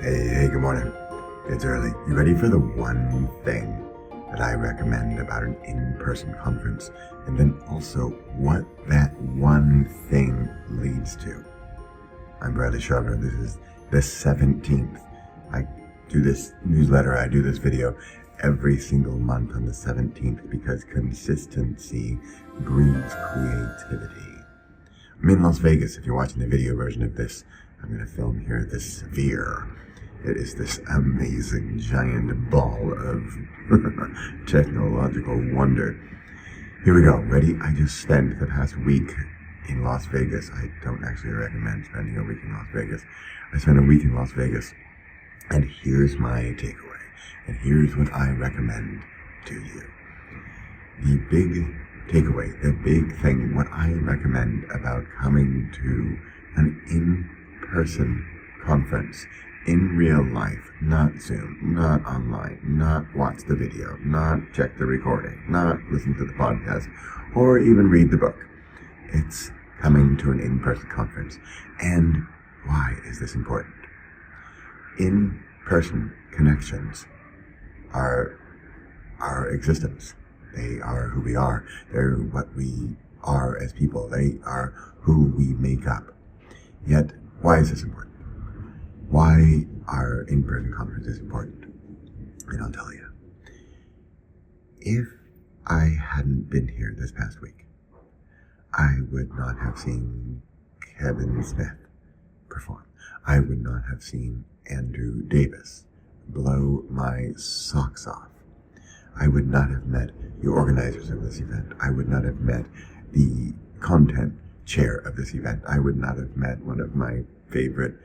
Hey, good morning. It's early. You ready for the one thing that I recommend about an in-person conference, and then also what that one thing leads to? I'm Bradley Sharver. This is the 17th. I do this newsletter, I do this video every single month on the 17th because consistency breeds creativity. I'm in Las Vegas. If you're watching the video version of this, I'm going to film here this sphere. It is this amazing giant ball of technological wonder. Here we go. Ready? I just spent the past week in Las Vegas. I don't actually recommend spending a week in Las Vegas. I spent a week in Las Vegas, and here's my takeaway. And here's what I recommend to you. The big takeaway, the big thing, what I recommend about coming to an in-person conference in real life, not Zoom, not online, not watch the video, not check the recording, not listen to the podcast, or even read the book. It's coming to an in-person conference. And why is this important? In-person connections are our existence. They are who we are. They're what we are as people. They are who we make up. Yet, why is this important? Why are in-person conferences important? And I'll tell you. If I hadn't been here this past week, I would not have seen Kevin Smith perform. I would not have seen Andrew Davis blow my socks off. I would not have met the organizers of this event. I would not have met the content chair of this event. I would not have met one of my favorite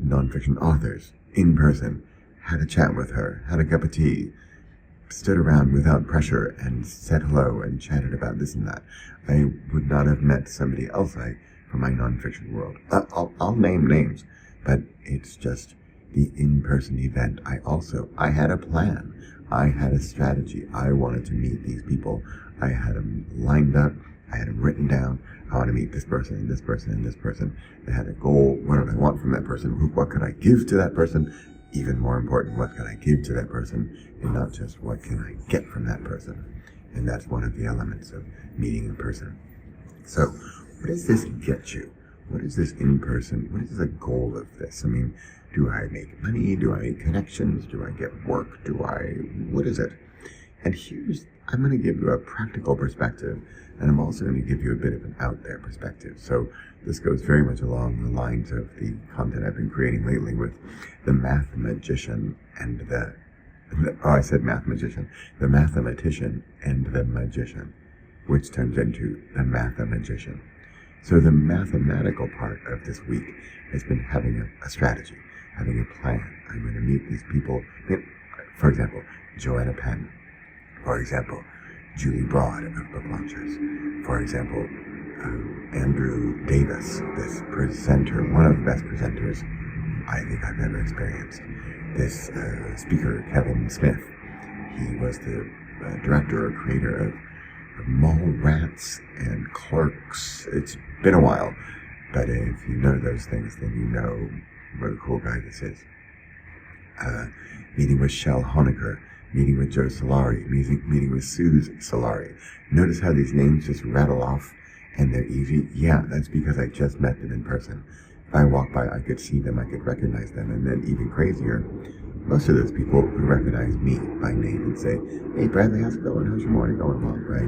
nonfiction authors in person, had a chat with her, had a cup of tea, stood around without pressure and said hello and chatted about this and that. I would not have met somebody else from my nonfiction world. I'll name names, but it's just the in-person event. I had a plan. I had a strategy. I wanted to meet these people. I had them lined up. I had them written down. I want to meet this person and this person and this person. I had a goal. What did I want from that person? What could I give to that person? Even more important, what can I give to that person? And not just what can I get from that person? And that's one of the elements of meeting in person. So, what does this get you? What is this in person? What is the goal of this? I mean, do I make money? Do I make connections? Do I get work? What is it? And I'm going to give you a practical perspective, and I'm also going to give you a bit of an out there perspective. So this goes very much along the lines of the content I've been creating lately with the math magician and the mathematician and the magician, which turns into the mathematician. So the mathematical part of this week has been having a strategy, having a plan. I'm going to meet these people. For example, Joanna Penn. For example, Julie Broad of Book Launchers. For example, Andrew Davis, this presenter, one of the best presenters I think I've ever experienced. This speaker, Kevin Smith. He was the director or creator of Mallrats and Clerks. It's been a while, but if you know those things, then you know what a cool guy this is. Meeting with Shel Honecker, meeting with Joe Solari, meeting with Suze Solari. Notice how these names just rattle off and they're easy? Yeah, that's because I just met them in person. If I walked by, I could see them, I could recognize them, and then even crazier, most of those people would recognize me by name and say, "Hey Bradley, how's it going? How's your morning going along?" Right?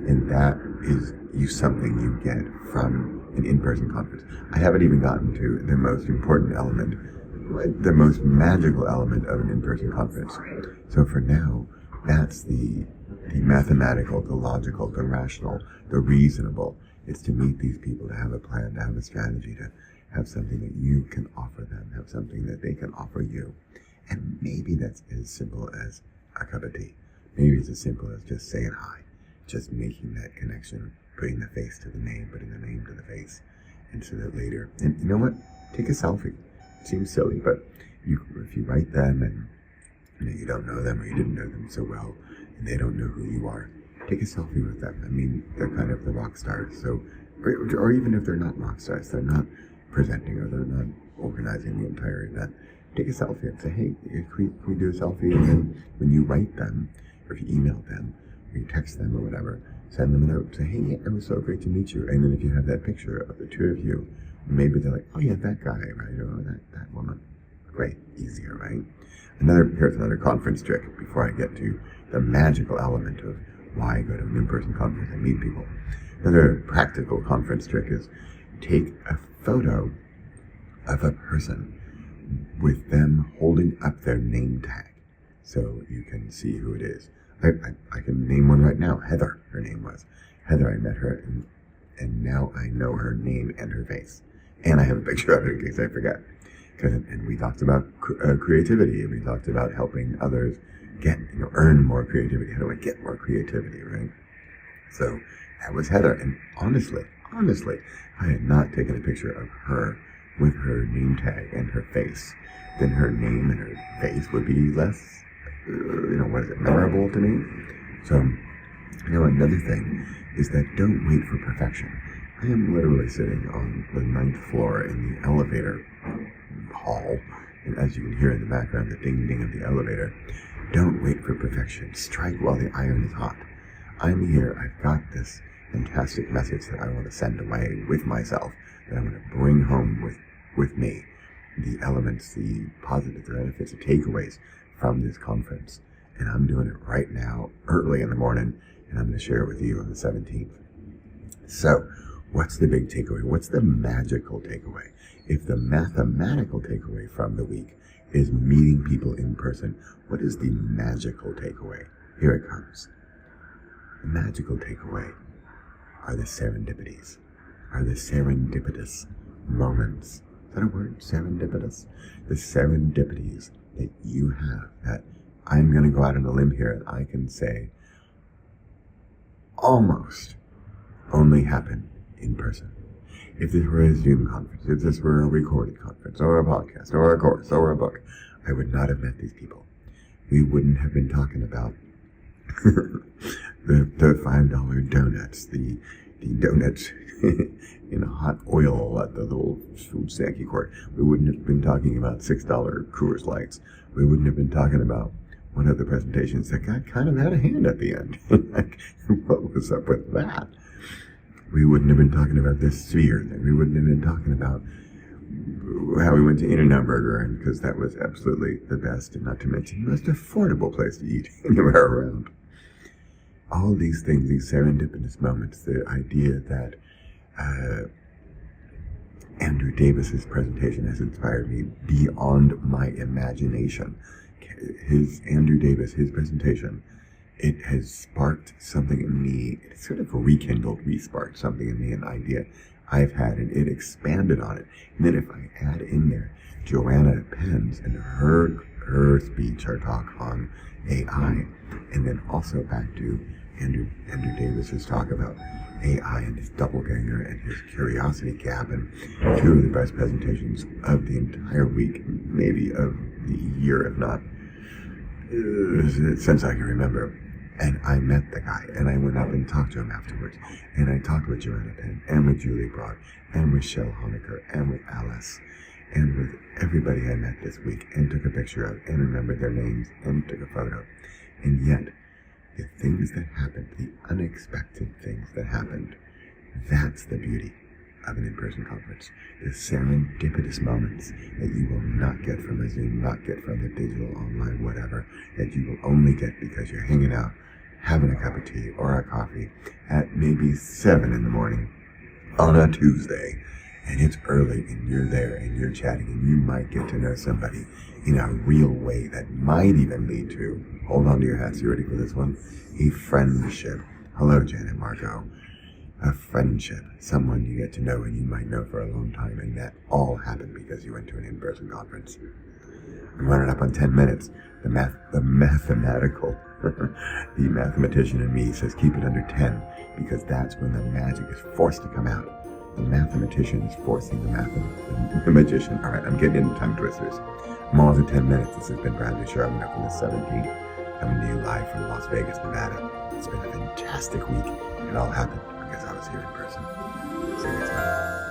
And that is something you get from an in-person conference. I haven't even gotten to the most important element, the most magical element of an in-person conference. So for now, that's the mathematical, the logical, the rational, the reasonable. It's to meet these people, to have a plan, to have a strategy, to have something that you can offer them, have something that they can offer you. And maybe that's as simple as a cup of tea. Maybe it's as simple as just saying hi, just making that connection, putting the face to the name, putting the name to the face, and so that later. And you know what? Take a selfie. It seems silly, but if you write them and you don't know them or you didn't know them so well, and they don't know who you are, take a selfie with them. I mean, they're kind of the rock stars. So, or even if they're not rock stars, they're not presenting or they're not organizing the entire event, take a selfie and say, hey, can we do a selfie? And then when you write them, or if you email them, or you text them or whatever, send them a note. Say, hey, it was so great to meet you. And then if you have that picture of the two of you, maybe they're like, oh yeah, that guy, right? Or that woman. Great, easier, right? Here's another conference trick before I get to the magical element of why I go to an in-person conference and meet people. Another practical conference trick is take a photo of a person with them holding up their name tag so you can see who it is. I can name one right now. Heather, her name was. Heather, I met her, and now I know her name and her face. And I have a picture of it in case I forget. And we talked about creativity. We talked about helping others earn more creativity. How do I get more creativity, right? So that was Heather. And honestly, I had not taken a picture of her with her name tag and her face, then her name and her face would be less, memorable to me. So, another thing is that don't wait for perfection. I am literally sitting on the 9th floor in the elevator hall, and as you can hear in the background, the ding-ding of the elevator. Don't wait for perfection. Strike while the iron is hot. I'm here. I've got this fantastic message that I want to send away with myself, that I want to bring home with me. The elements, the positives, the benefits, the takeaways from this conference. And I'm doing it right now, early in the morning, and I'm going to share it with you on the 17th. So, what's the big takeaway? What's the magical takeaway? If the mathematical takeaway from the week is meeting people in person, what is the magical takeaway? Here it comes. The magical takeaway are the serendipities, are the serendipitous moments. Is that a word? Serendipitous? The serendipities that you have, that I'm going to go out on a limb here and I can say almost only happen in person. If this were a Zoom conference, if this were a recorded conference, or a podcast, or a course, or a book, I would not have met these people. We wouldn't have been talking about the $5 donuts, the donuts in hot oil at the little food snacky court. We wouldn't have been talking about $6 Coors Lights. We wouldn't have been talking about one of the presentations that kind of had a hand at the end. Like, what was up with that? We wouldn't have been talking about this sphere thing. We wouldn't have been talking about how we went to In-N-Out Burger, and because that was absolutely the best, and not to mention the most affordable place to eat anywhere around. All these things, these serendipitous moments, the idea that Andrew Davis's presentation has inspired me beyond my imagination. His presentation, it has sparked something in me. It sort of re-sparked something in me, an idea I've had, and it expanded on it. And then if I add in there Joanna Penn's and her speech, her talk on AI, and then also back to Andrew Davis's talk about AI and his doppelganger and his curiosity gap, and two of the best presentations of the entire week, maybe of the year, if not since I can remember. And I met the guy, and I went up and talked to him afterwards, and I talked with Joanna Penn, and with Julie Broad, and with Shell Honecker, and with Alice, and with everybody I met this week, and took a picture of, and remembered their names, and took a photo. And yet, the things that happened, the unexpected things that happened, that's the beauty of an in-person conference. The serendipitous moments that you will not get from a Zoom, not get from the digital, online, whatever, that you will only get because you're hanging out, having a cup of tea or a coffee at maybe 7 in the morning on a Tuesday, and it's early and you're there and you're chatting, and you might get to know somebody in a real way that might even lead to, hold on to your hats, you ready for this one? A friendship. Hello, Janet Marco. A friendship, someone you get to know and you might know for a long time, and that all happened because you went to an in-person conference. I'm running up on 10 minutes. The mathematician in me says keep it under 10, because that's when the magic is forced to come out. The mathematician is forcing the magician. All right, I'm getting into tongue twisters. I'm almost at 10 minutes. This has been Bradley Sharman up on the 17th, coming to you live from Las Vegas, Nevada. It's been a fantastic week. It all happened because I was here in person. See you next time.